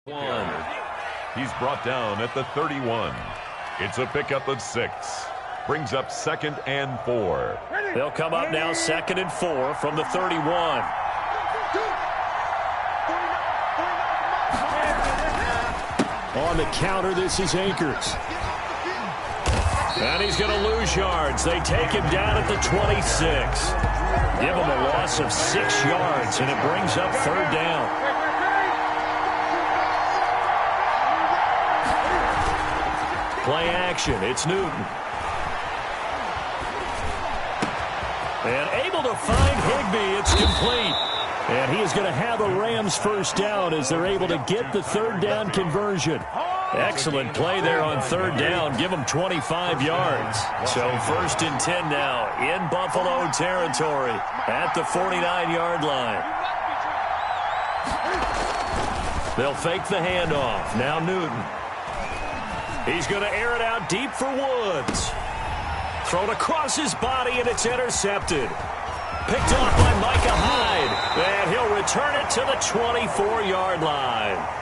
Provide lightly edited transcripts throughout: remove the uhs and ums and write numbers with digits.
He's brought down at the 31. It's a pickup of 6. Brings up 2nd and 4. They'll come up now 2nd and 4 from the 31. On the counter, this is Akers. And he's going to lose yards. They take him down at the 26. Give him a loss of 6 yards, and it brings up 3rd down. Play action. It's Newton. And able to find Higbee. It's complete. And he is going to have a Rams first down as they're able to get the 3rd down conversion. Excellent play there on 3rd down. Give them 25 yards. So 1st and 10 now in Buffalo territory at the 49-yard line. They'll fake the handoff. Now Newton. He's going to air it out deep for Woods. Thrown across his body, and it's intercepted. Picked off by Micah Hyde. And he'll return it to the 24-yard line.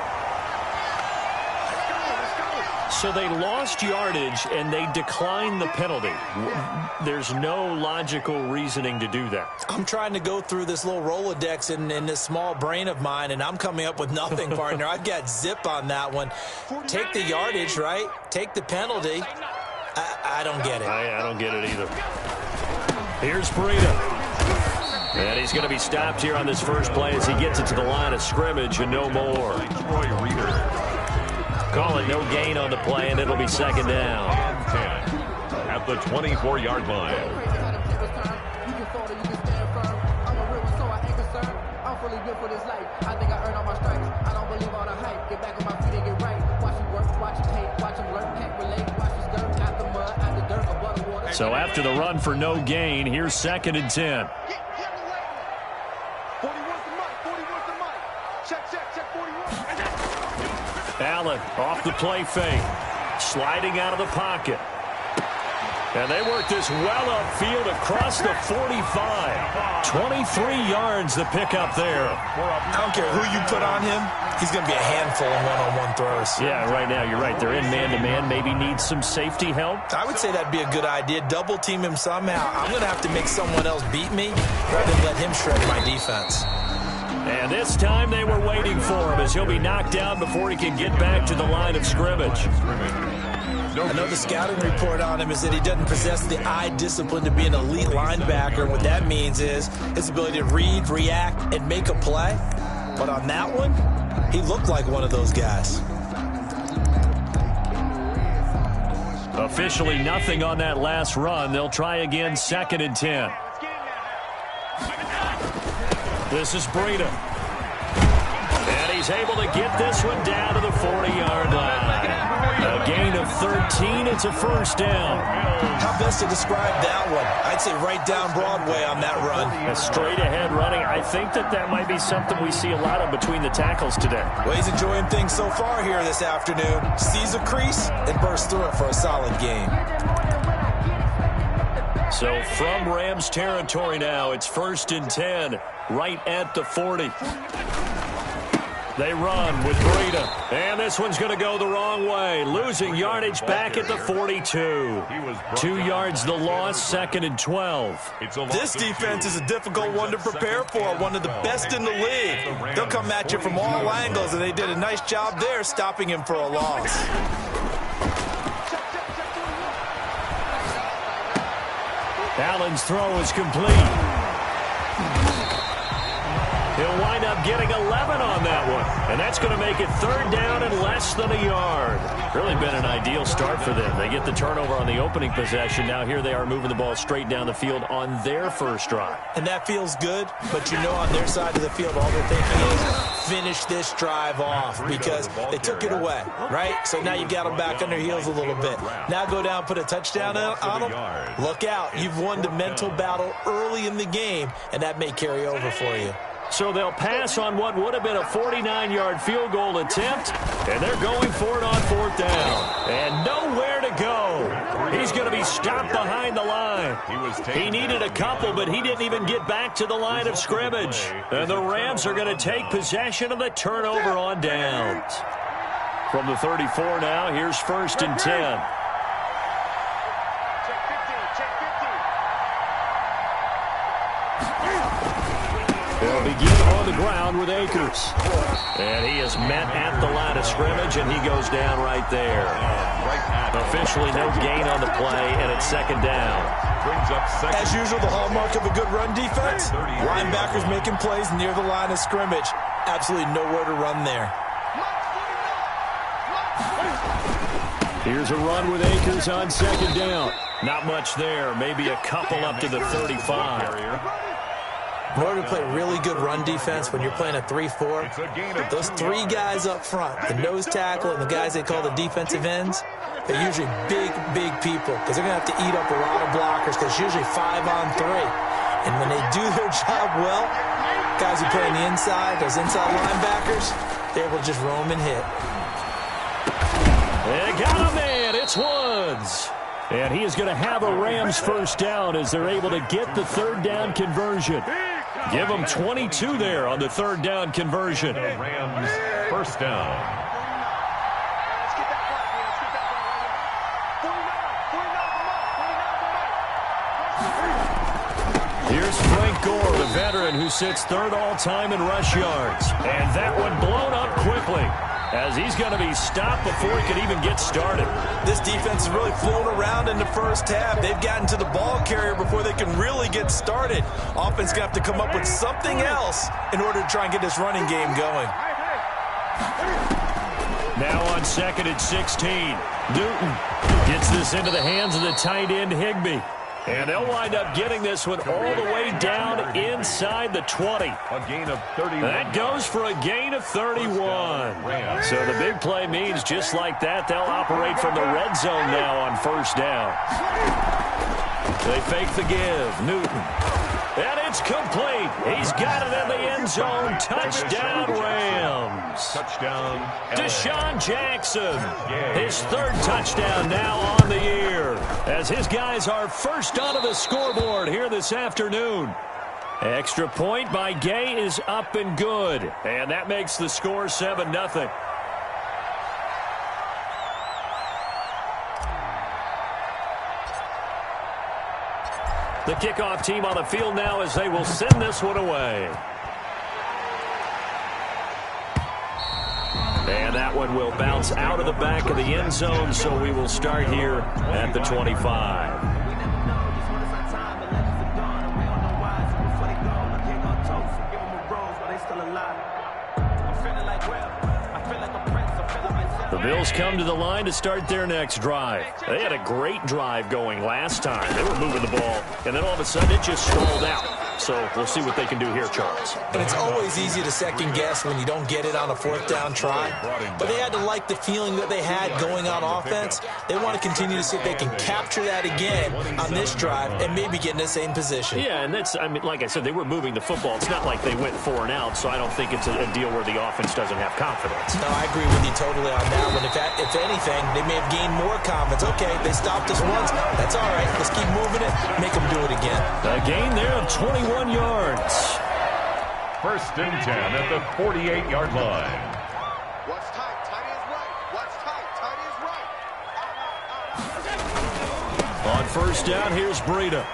So they lost yardage, and they declined the penalty. There's no logical reasoning to do that. I'm trying to go through this little Rolodex in this small brain of mine, and I'm coming up with nothing, partner. I've got zip on that one. Take the yardage, right? Take the penalty. I don't get it. I don't get it either. Here's Breida. And he's going to be stopped here on this first play as he gets it to the line of scrimmage and no more. Call it no gain on the play, and it'll be 2nd down. 10 at the 24-yard line. So after the run for no gain, here's 2nd and 10. Allen off the play fake. Sliding out of the pocket. And they work this well upfield across the 45. 23 yards to pick up there. I don't care who you put on him. He's going to be a handful in one-on-one throws. Yeah, right now you're right. They're in man-to-man. Maybe need some safety help. I would say that'd be a good idea. Double team him somehow. I'm going to have to make someone else beat me rather than let him shred my defense. And this time they were waiting for him as he'll be knocked down before he can get back to the line of scrimmage. I know the scouting report on him is that he doesn't possess the eye discipline to be an elite linebacker. What that means is his ability to read, react, and make a play. But on that one, he looked like one of those guys. Officially nothing on that last run. They'll try again 2nd and 10. This is Breida. And he's able to get this one down to the 40-yard line. A gain of 13. It's a first down. How best to describe that one? I'd say right down Broadway on that run. A straight-ahead running. I think that might be something we see a lot of between the tackles today. Well, he's enjoying things so far here this afternoon. Sees a crease and bursts through it for a solid game. So from Rams territory now, it's 1st and 10, right at the 40. They run with Breida, and this one's going to go the wrong way, losing yardage back at the 42. 2 yards the loss, 2nd and 12. This defense is a difficult one to prepare for, one of the best in the league. They'll come at you from all angles, and they did a nice job there stopping him for a loss. Allen's throw is complete. He'll wind up getting 11 on that one. And that's going to make it 3rd down and less than a yard. Really been an ideal start for them. They get the turnover on the opening possession. Now here they are moving the ball straight down the field on their first drive. And that feels good, but you know on their side of the field all they're thinking is finish this drive off because they took it away, right? So now you got them back on their heels a little bit. Now go down, put a touchdown on them. Look out. You've won the mental battle early in the game, and that may carry over for you. So they'll pass on what would have been a 49-yard field goal attempt, and they're going for it on 4th down. And nowhere to go. He's going to be stopped behind the line. He needed a couple, but he didn't even get back to the line of scrimmage. And the Rams are going to take possession of the turnover on downs. From the 34 now, here's 1st and 10. They'll begin on the ground with Akers. And he is met at the line of scrimmage, and he goes down right there. Officially no gain on the play, and it's 2nd down. As usual, the hallmark of a good run defense, linebackers making plays near the line of scrimmage. Absolutely nowhere to run there. Here's a run with Akers on 2nd down. Not much there, maybe a couple up to the 35. In order to play really good run defense when you're playing a 3-4, those 3 guys up front, the nose tackle and the guys they call the defensive ends, they're usually big people because they're going to have to eat up a lot of blockers because it's usually 5-on-3. And when they do their job well, guys who play on the inside, those inside linebackers, they're able to just roam and hit. They got a man. It's Woods. And he is going to have a Rams 1st down as they're able to get the 3rd down conversion. Give them 22 there on the 3rd down conversion. Rams 1st down. Here's Frank Gore, the veteran who sits 3rd all-time in rush yards. And that one blown up quickly as he's going to be stopped before he could even get started. This defense is really fooling around in the first half. They've gotten to the ball carrier before they can really get started. Offense going to have to come up with something else in order to try and get this running game going. Now on 2nd and 16. Newton gets this into the hands of the tight end Higbee. And they'll wind up getting this one all the way down inside the 20. A gain of 31. That goes for a gain of 31. So the big play means just like that, they'll operate from the red zone now on 1st down. They fake the give. Newton. And it's complete. He's got it in the end zone. Touchdown, Rams. Touchdown. Deshaun Jackson. His 3rd touchdown now on the year. As his guys are first onto the scoreboard here this afternoon. Extra point by Gay is up and good. And that makes the score 7-0. The kickoff team on the field now as they will send this one away. And that one will bounce out of the back of the end zone, so we will start here at the 25. The Bills come to the line to start their next drive. They had a great drive going last time. They were moving the ball, and then all of a sudden it just stalled out. So we'll see what they can do here, Charles. And it's always easy to second guess when you don't get it on a 4th down try. But they had to like the feeling that they had going on offense. They want to continue to see if they can capture that again on this drive and maybe get in the same position. Yeah, and that's, I mean, like I said, they were moving the football. It's not like they went 4 and out, so I don't think it's a deal where the offense doesn't have confidence. No, I agree with you totally on that one. If anything, they may have gained more confidence. Okay, they stopped us once. That's all right. Let's keep moving it. Make them do it again. A gain there of 21 yards. 1st and 10 at the 48-yard line. What's tight? Tight is right. What's tight? Tight is right. On 1st down, here's Breida.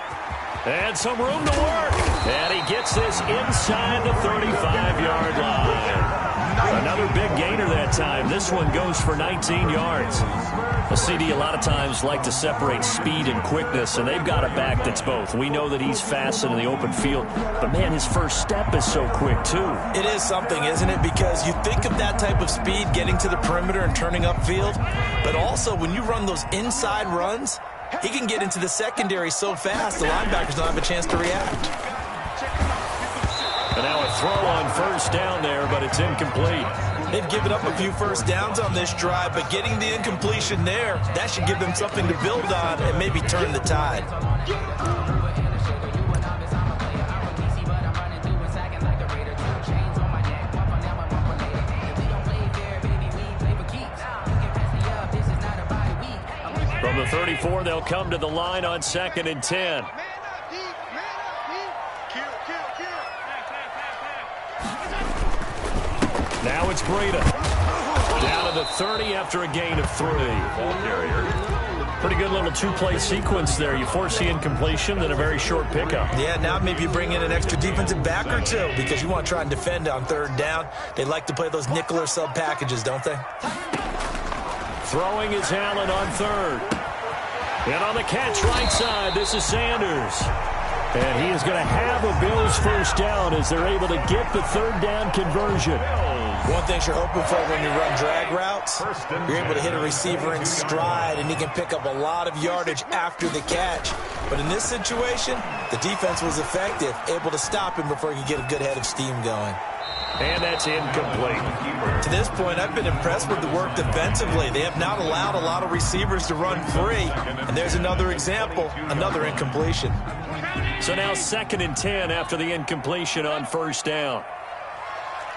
And some room to work. And he gets this inside the 35-yard line. Another big gainer that time. This one goes for 19 yards. A CD a lot of times like to separate speed and quickness, and they've got a back that's both. We know that he's fast in the open field, but, man, his first step is so quick, too. It is something, isn't it? Because you think of that type of speed getting to the perimeter and turning upfield, but also when you run those inside runs, he can get into the secondary so fast the linebackers don't have a chance to react. And now a throw on 1st down there, but it's incomplete. They've given up a few 1st downs on this drive, but getting the incompletion there, that should give them something to build on and maybe turn the tide. From the 34, they'll come to the line on 2nd and 10. Now it's Breida. Down to the 30 after a gain of 3. Ball carrier. Pretty good little two-play sequence there. You force the incompletion, then a very short pickup. Yeah, now maybe you bring in an extra defensive back or two because you want to try and defend on 3rd down. They like to play those nickel or sub packages, don't they? Throwing is Allen on 3rd. And on the catch right side, this is Sanders. And he is going to have a Bills first down as they're able to get the 3rd down conversion. One thing you're hoping for when you run drag routes, you're able to hit a receiver in stride, and he can pick up a lot of yardage after the catch. But in this situation, the defense was effective, able to stop him before he could get a good head of steam going. And that's incomplete. To this point, I've been impressed with the work defensively. They have not allowed a lot of receivers to run free. And there's another example, another incompletion. So now 2nd and 10 after the incompletion on 1st down.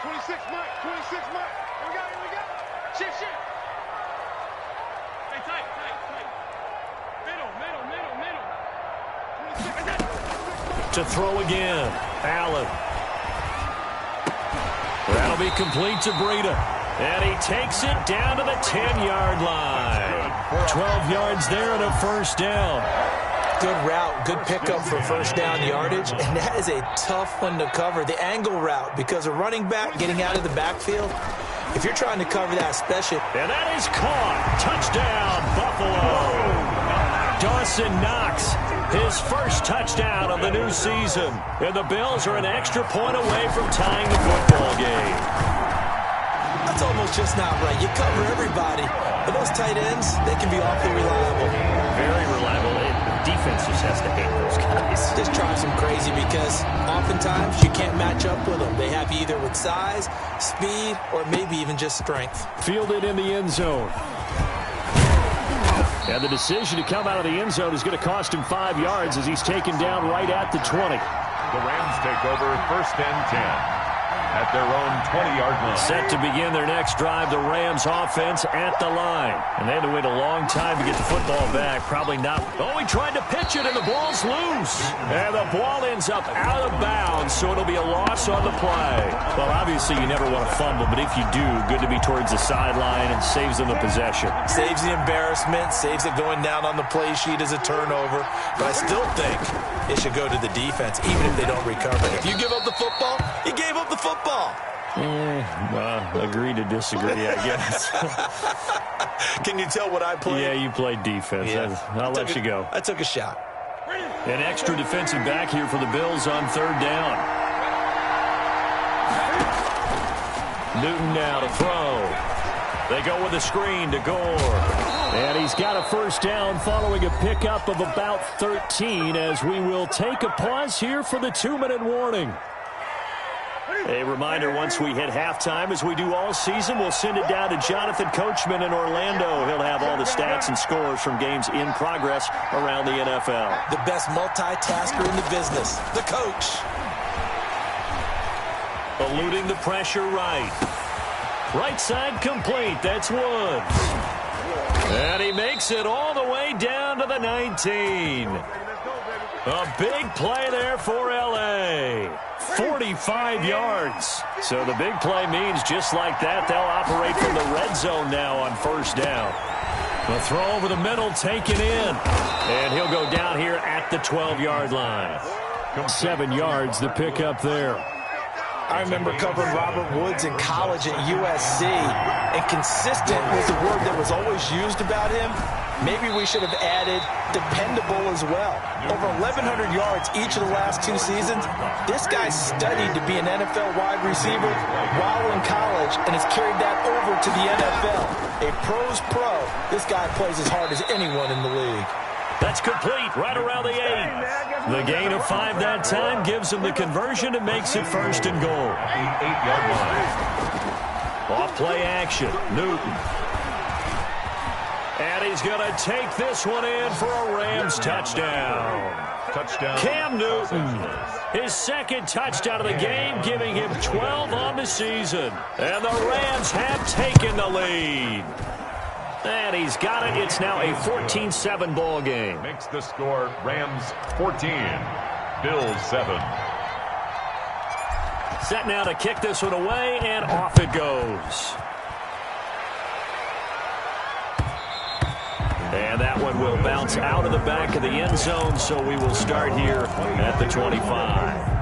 26 Mike. Here we go. Shift. Hey, tight. Middle. To throw again, Allen. That'll be complete to Breida. And he takes it down to the 10-yard line. 12 yards there and a first down. Good route, good pickup for first down yardage, and that is a tough one to cover, the angle route, because a running back getting out of the backfield, if you're trying to cover that especially. And that is caught. Touchdown, Buffalo. Dawson Knox, his first touchdown of the new season. And the Bills are an extra point away from tying the football game. That's almost just not right. You cover everybody, but those tight ends, they can be awfully reliable. Very reliable. Defense just has to hate those guys. Just drives them crazy because oftentimes you can't match up with them. They have you either with size, speed, or maybe even just strength. Fielded in the end zone. And the decision to come out of the end zone is going to cost him 5 yards as he's taken down right at the 20. The Rams take over 1st and 10 at their own 20-yard line. Set to begin their next drive, the Rams offense at the line. And they had to wait a long time to get the football back. Probably not. Oh, he tried to pitch it, and the ball's loose. And the ball ends up out of bounds, so it'll be a loss on the play. Well, obviously, you never want to fumble, but if you do, good to be towards the sideline and saves them the possession. Saves the embarrassment, saves it going down on the play sheet as a turnover. But I still think it should go to the defense, even if they don't recover. If you give up the football, you gave up the football. Agree to disagree, I guess. Can you tell what I played? Yeah, you played defense. Yeah. I'll let you go. I took a shot. An extra defensive back here for the Bills on 3rd down. Newton now to throw. They go with a screen to Gore. And he's got a first down following a pickup of about 13 as we will take a pause here for the 2-minute warning. A reminder, once we hit halftime, as we do all season, we'll send it down to Jonathan Coachman in Orlando. He'll have all the stats and scores from games in progress around the NFL. The best multitasker in the business, the coach. Eluding the pressure right. Right side complete. That's Woods. And he makes it all the way down to the 19. A big play there for L.A. 45 yards. So the big play means just like that, they'll operate from the red zone now on first down. The throw over the middle taken in. And he'll go down here at the 12-yard line. 7 yards the pickup there. I remember covering Robert Woods in college at USC, and consistent was the word that was always used about him. Maybe we should have added dependable as well. Over 1,100 yards each of the last 2 seasons. This guy studied to be an NFL wide receiver while in college and has carried that over to the NFL. A pro's pro. This guy plays as hard as anyone in the league. That's complete right around the 8. The gain of 5 that time gives him the conversion and makes it first and goal. 8-yard line. Off play action. Newton. And he's going to take this one in for a Rams touchdown. Touchdown. Cam Newton, his second touchdown of the game, giving him 12 on the season. And the Rams have taken the lead. And he's got it. It's now a 14-7 ball game. Makes the score Rams 14, Bills 7. Set now to kick this one away, and off it goes. And that one will bounce out of the back of the end zone, so we will start here at the 25.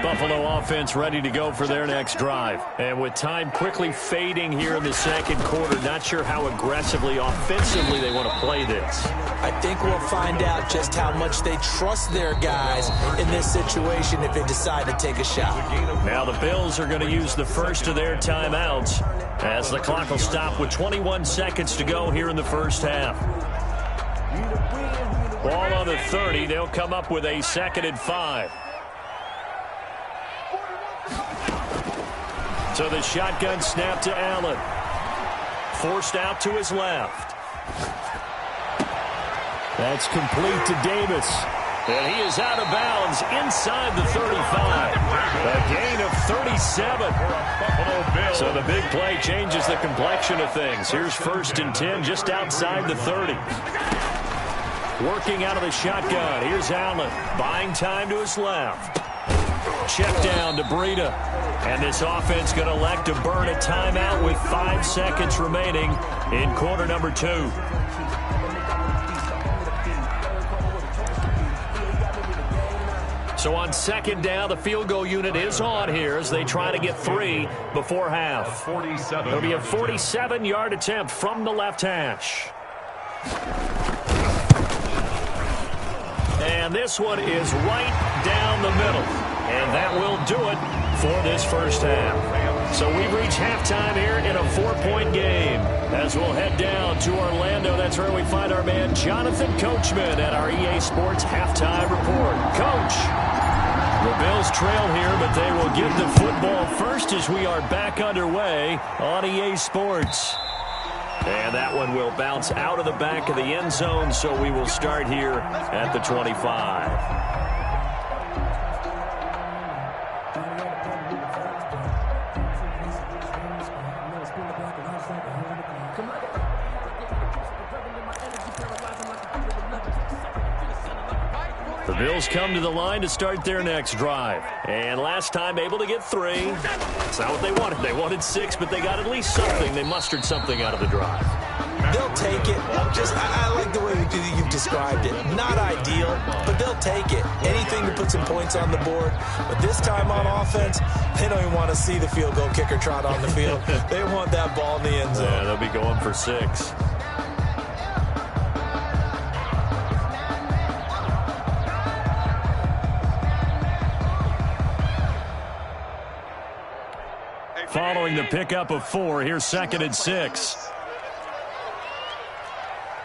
Buffalo offense ready to go for their next drive. And with time quickly fading here in the second quarter, not sure how aggressively, offensively they want to play this. I think we'll find out just how much they trust their guys in this situation if they decide to take a shot. Now the Bills are going to use the first of their timeouts as the clock will stop with 21 seconds to go here in the first half. Ball on the 30. They'll come up with a 2nd and 5. So the shotgun snap to Allen. Forced out to his left. That's complete to Davis. And he is out of bounds inside the 35. A gain of 37. So the big play changes the complexion of things. Here's 1st and 10 just outside the 30. Working out of the shotgun. Here's Allen. Buying time to his left. Check down to Breida. And this offense going to elect to burn a timeout with 5 seconds remaining in quarter number 2. So on 2nd down, the field goal unit is on here as they try to get 3 before half. It'll be a 47-yard attempt from the left hash. And this one is right down the middle. And that will do it for this first half. So we've reached halftime here in a 4-point game. As we'll head down to Orlando, that's where we find our man Jonathan Coachman at our EA Sports Halftime Report. Coach, the Bills trail here, but they will get the football first as we are back underway on EA Sports. And that one will bounce out of the back of the end zone, so we will start here at the 25. The Bills come to the line to start their next drive. And last time able to get 3. It's not what they wanted. They wanted 6, but they got at least something. They mustered something out of the drive. They'll take it. I like the way you described it. Not ideal, but they'll take it. Anything to put some points on the board. But this time on offense, they don't even want to see the field goal kicker trot on the field. They want that ball in the end zone. Yeah, they'll be going for 6. Following the pickup of 4, here's 2nd and 6.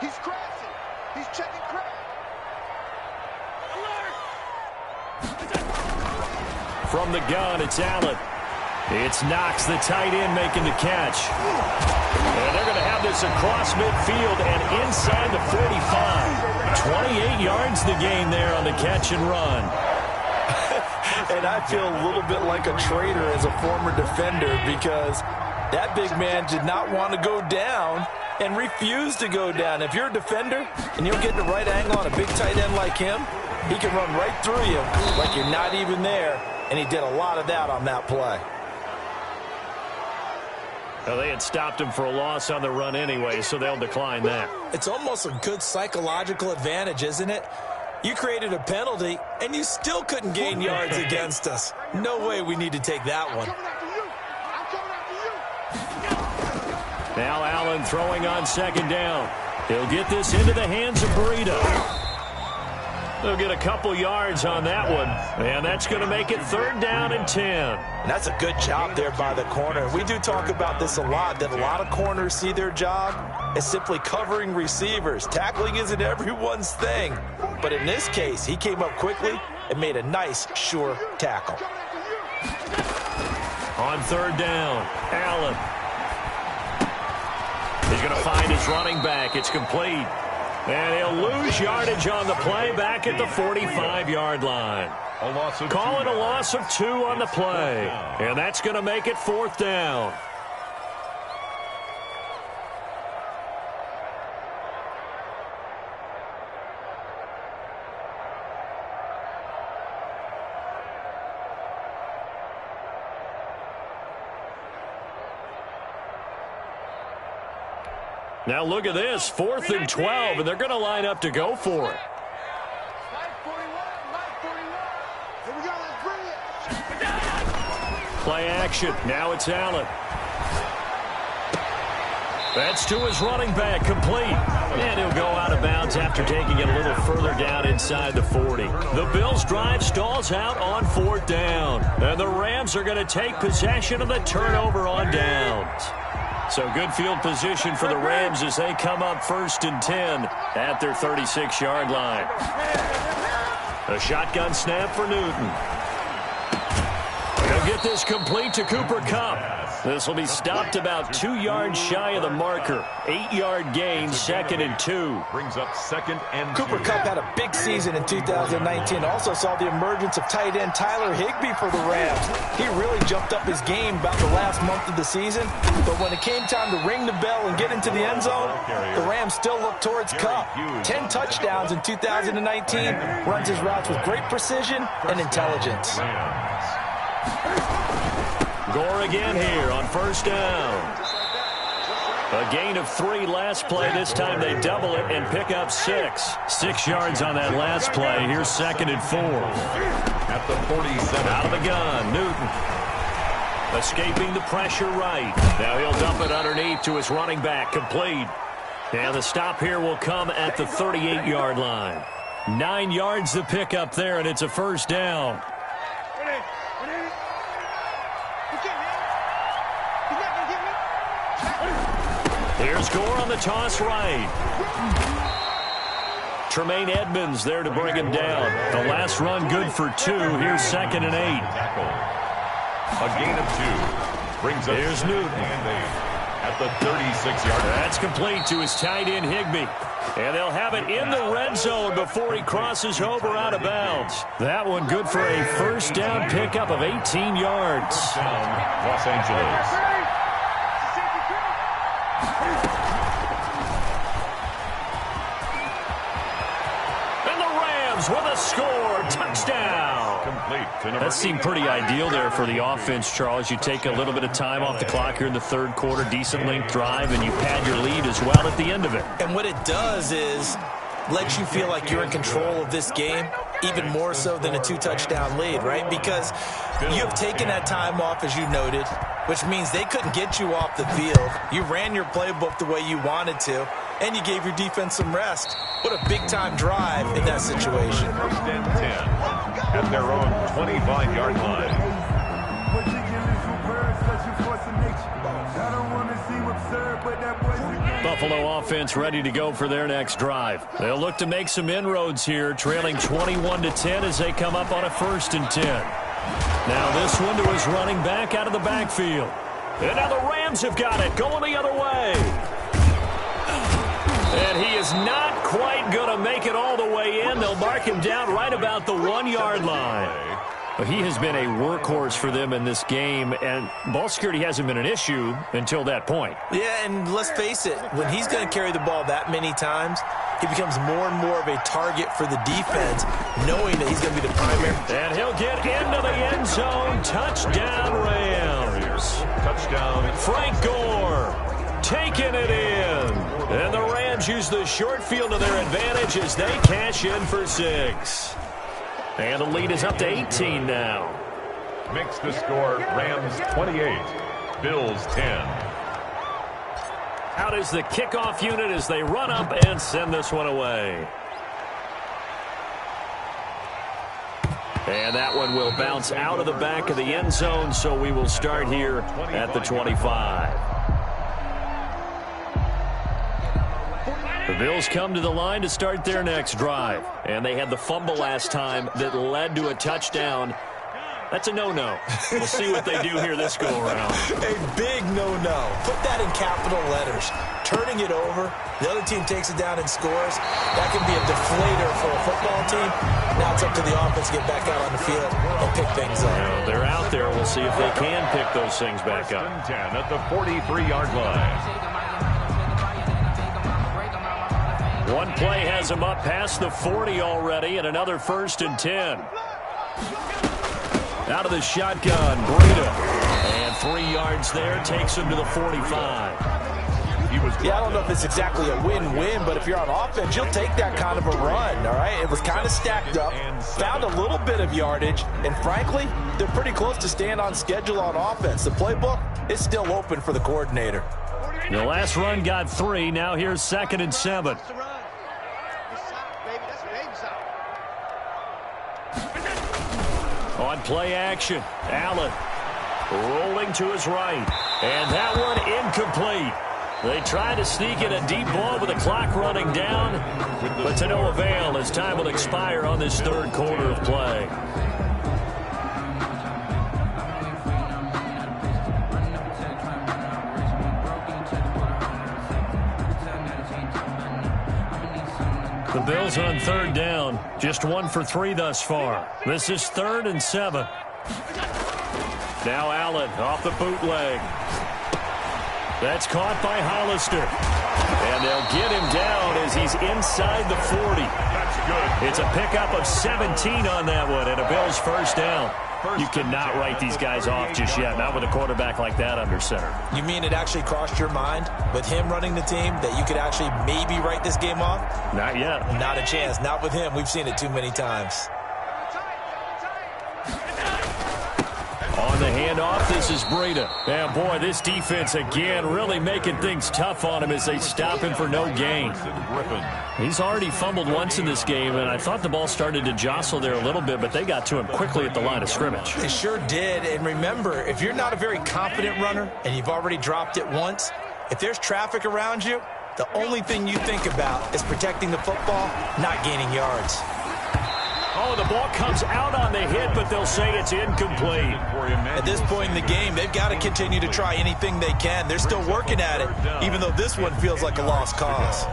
He's crashing. He's checking crash. From the gun, it's Allen. It's Knox, the tight end, making the catch. And they're going to have this across midfield and inside the 45. 28 yards the gain there on the catch and run. And I feel a little bit like a traitor as a former defender because that big man did not want to go down and refused to go down. If you're a defender and you'll get the right angle on a big tight end like him, he can run right through you like you're not even there, and he did a lot of that on that play. Well, they had stopped him for a loss on the run anyway, so they'll decline that. It's almost a good psychological advantage, isn't it? You created a penalty, and you still couldn't gain yards against us. No way we need to take that one. Now Allen throwing on 2nd down. He'll get this into the hands of Breida. They'll get a couple yards on that one, and that's going to make it 3rd down and 10. And that's a good job there by the corner. We do talk about this a lot, that a lot of corners see their job as simply covering receivers. Tackling isn't everyone's thing. But in this case, he came up quickly and made a nice, sure tackle. On 3rd down, Allen. He's going to find his running back. It's complete. And he'll lose yardage on the play back at the 45-yard line. Call it a loss of 2 on the play. And that's going to make it 4th down. Now look at this, 4th and 12, and they're going to line up to go for it. Play action. Now it's Allen. That's to his running back, complete. And he'll go out of bounds after taking it a little further down inside the 40. The Bills' drive stalls out on 4th down. And the Rams are going to take possession of the turnover on downs. So good field position for the Rams as they come up 1st and 10 at their 36-yard line. A shotgun snap for Newton. They'll get this complete to Cooper Kupp. This will be stopped about 2 yards shy of the marker. 8-yard gain, 2nd and 2. Brings up 2nd and 2. Cooper Kupp had a big season in 2019. Also saw the emergence of tight end Tyler Higbee for the Rams. He really jumped up his game about the last month of the season. But when it came time to ring the bell and get into the end zone, the Rams still looked towards Kupp. 10 touchdowns in 2019. Runs his routes with great precision and intelligence. Gore again here on 1st down. A gain of 3 last play. This time they double it and pick up 6. 6 yards on that last play. Here's 2nd and 4. At the 47. Out of the gun, Newton. Escaping the pressure right. Now he'll dump it underneath to his running back, complete. And the stop here will come at the 38-yard line. 9 yards to pick up there, and it's a 1st down. Here's Gore on the toss right. Tremaine Edmonds there to bring him down. The last run good for 2. Here's 2nd and 8. A gain of 2. Brings up Here's Newton. At the 36-yard line. That's complete to his tight end Higbee. And they'll have it in the red zone before he crosses over out of bounds. That one good for a 1st down pickup of 18 yards. Los Angeles. With a score, touchdown. That seemed pretty ideal there for the offense, Charles. You take a little bit of time off the clock here in the 3rd quarter, decent length drive, and you pad your lead as well at the end of it. And what it does is lets you feel like you're in control of this game, even more so than a 2-touchdown lead, right? Because you have taken that time off, as you noted, which means they couldn't get you off the field. You ran your playbook the way you wanted to, and you gave your defense some rest. What a big-time drive in that situation. 1st and 10 at their own 25-yard line. Buffalo offense ready to go for their next drive. They'll look to make some inroads here, trailing 21-10 as they come up on a 1st and 10. Now this one to his running back out of the backfield. And now the Rams have got it, going the other way. And he is not quite going to make it all the way in. They'll mark him down right about the 1-yard line. He has been a workhorse for them in this game, and ball security hasn't been an issue until that point. Yeah, and let's face it, when he's going to carry the ball that many times, he becomes more and more of a target for the defense, knowing that he's going to be the primary. And he'll get into the end zone. Touchdown, Rams. Touchdown. Frank Gore taking it in. And the Rams use the short field to their advantage as they cash in for 6. And the lead is up to 18 now. Makes the score Rams 28, Bills 10. Out is the kickoff unit as they run up and send this one away. And that one will bounce out of the back of the end zone, so we will start here at the 25. The Bills come to the line to start their next drive. And they had the fumble last time that led to a touchdown. That's a no-no. We'll see what they do here this go-around. A big no-no. Put that in capital letters. Turning it over, the other team takes it down and scores. That can be a deflator for a football team. Now it's up to the offense to get back out on the field and pick things up. Well, they're out there. We'll see if they can pick those things back up. 10 at the 43-yard line. One play has him up past the 40 already, and another 1st and 10. Out of the shotgun, Breida. And 3 yards there takes him to the 45. He was Yeah, I don't know if it's exactly a win-win, but if you're on offense, you'll take that kind of a run, all right? It was kind of stacked up, found a little bit of yardage, and frankly, they're pretty close to staying on schedule on offense. The playbook is still open for the coordinator. The last run got 3. Now here's 2nd and 7. On play action, Allen rolling to his right. And that one incomplete. They try to sneak in a deep ball with the clock running down, but to no avail as time will expire on this third quarter of play. The Bills on 3rd down, just 1 for 3 thus far. This is 3rd and 7. Now Allen off the bootleg. That's caught by Hollister. And they'll get him down as he's inside the 40. That's good. It's a pickup of 17 on that one and a Bills first down. You cannot write these guys off just yet, not with a quarterback like that under center. You mean it actually crossed your mind with him running the team that you could actually maybe write this game off? Not yet. Not a chance. Not with him. We've seen it too many times. On the handoff, this is Breida. And boy, this defense again really making things tough on him as they stop him for no gain. He's already fumbled once in this game, and I thought the ball started to jostle there a little bit, but they got to him quickly at the line of scrimmage. They sure did. And remember, if you're not a very confident runner and you've already dropped it once, if there's traffic around you, the only thing you think about is protecting the football, not gaining yards. Oh, the ball comes out on the hit, but they'll say it's incomplete. At this point in the game, they've got to continue to try anything they can. They're still working at it, even though this one feels like a lost cause.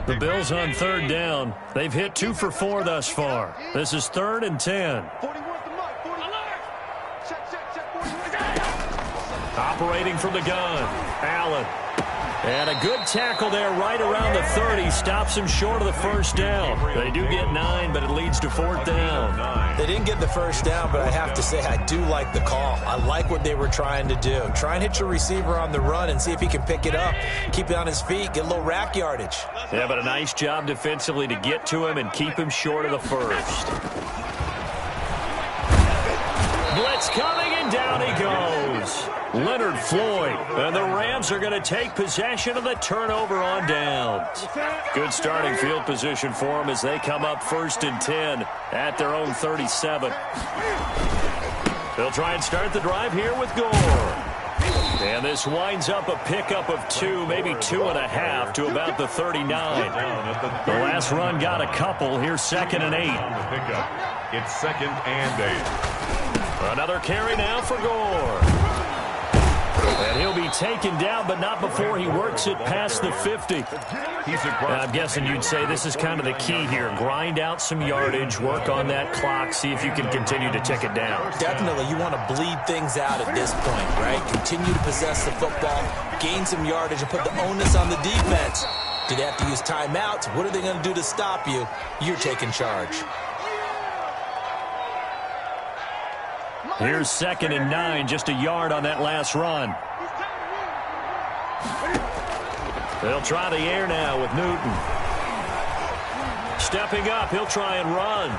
The Bills on 3rd down. They've hit 2 for 4 thus far. This is 3rd and 10. Operating from the gun, Allen. And a good tackle there right around the 30. Stops him short of the first down. They do get 9, but it leads to 4th down. They didn't get the first down, but I have to say I do like the call. I like what they were trying to do. Try and hit your receiver on the run and see if he can pick it up. Keep it on his feet, get a little rack yardage. Yeah, but a nice job defensively to get to him and keep him short of the first. Blitz coming, and down he goes. Leonard Floyd, and the Rams are going to take possession of the turnover on downs. Good starting field position for them as they come up 1st and 10 at their own 37. They'll try and start the drive here with Gore. And this winds up a pickup of 2, maybe 2.5 to about the 39. The last run got a couple. Here's 2nd and 8. It's 2nd and 8. Another carry now for Gore. And he'll be taken down, but not before he works it past the 50. And I'm guessing you'd say this is kind of the key here. Grind out some yardage, work on that clock, see if you can continue to tick it down. Definitely, you want to bleed things out at this point, right? Continue to possess the football, gain some yardage, and put the onus on the defense. Do they have to use timeouts? What are they going to do to stop you? You're taking charge. Here's 2nd and 9, just a yard on that last run. They'll try the air now with Newton. Stepping up, he'll try and run.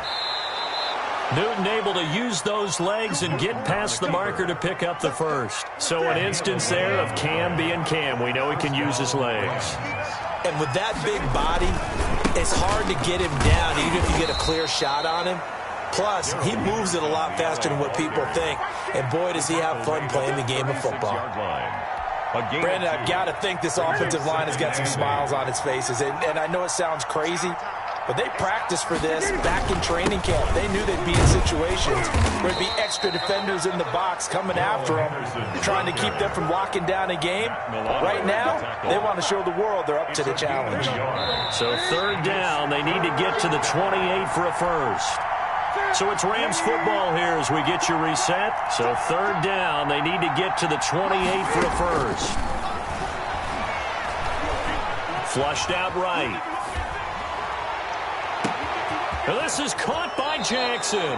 Newton able to use those legs and get past the marker to pick up the first. So an instance there of Cam being Cam. We know he can use his legs. And with that big body, it's hard to get him down, even if you get a clear shot on him. Plus, he moves it a lot faster than what people think. And boy, does he have fun playing the game of football. Brandon, I've got to think this offensive line has got some smiles on its faces. And I know it sounds crazy, but they practiced for this back in training camp. They knew they'd be in situations where there'd be extra defenders in the box coming after them, trying to keep them from locking down a game. Right now, they want to show the world they're up to the challenge. So 3rd down, they need to get to the 28 for a first. So it's Rams football here as we get you reset. So 3rd down, they need to get to the 28 for a first. Flushed out right. And this is caught by Jackson.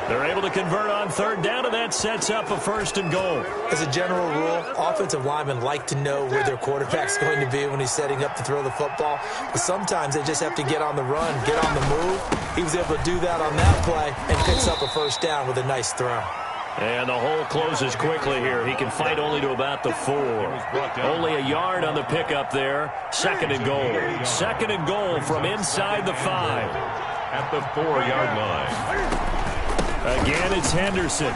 They're able to convert on third down, and that sets up a 1st and goal. As a general rule, offensive linemen like to know where their quarterback's going to be when he's setting up to throw the football. But sometimes they just have to get on the run, get on the move. He was able to do that on that play and picks up a 1st down with a nice throw. And the hole closes quickly here. He can fight only to about the 4. Only a yard on the pickup there. 2nd and goal. 2nd and goal from inside the 5. At the 4-yard line. Again, it's Henderson.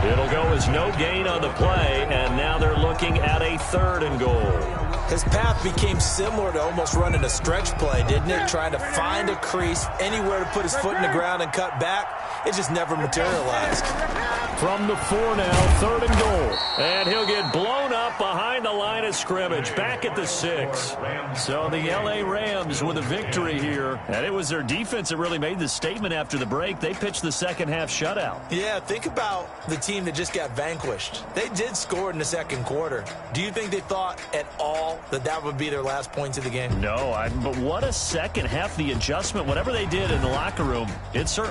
It'll go as no gain on the play, and now they're looking at a 3rd and goal. His path became similar to almost running a stretch play, didn't it? Trying to find a crease, anywhere to put his foot in the ground and cut back. It just never materialized. From the 4 now, 3rd and goal. And he'll get blown up behind the line of scrimmage, back at the 6. So the L.A. Rams with a victory here. And it was their defense that really made the statement after the break. They pitched the second half shutout. Yeah, think about the team that just got vanquished. They did score in the 2nd quarter. Do you think they thought at all that that would be their last points of the game? No, but what a second half, the adjustment, whatever they did in the locker room, it certainly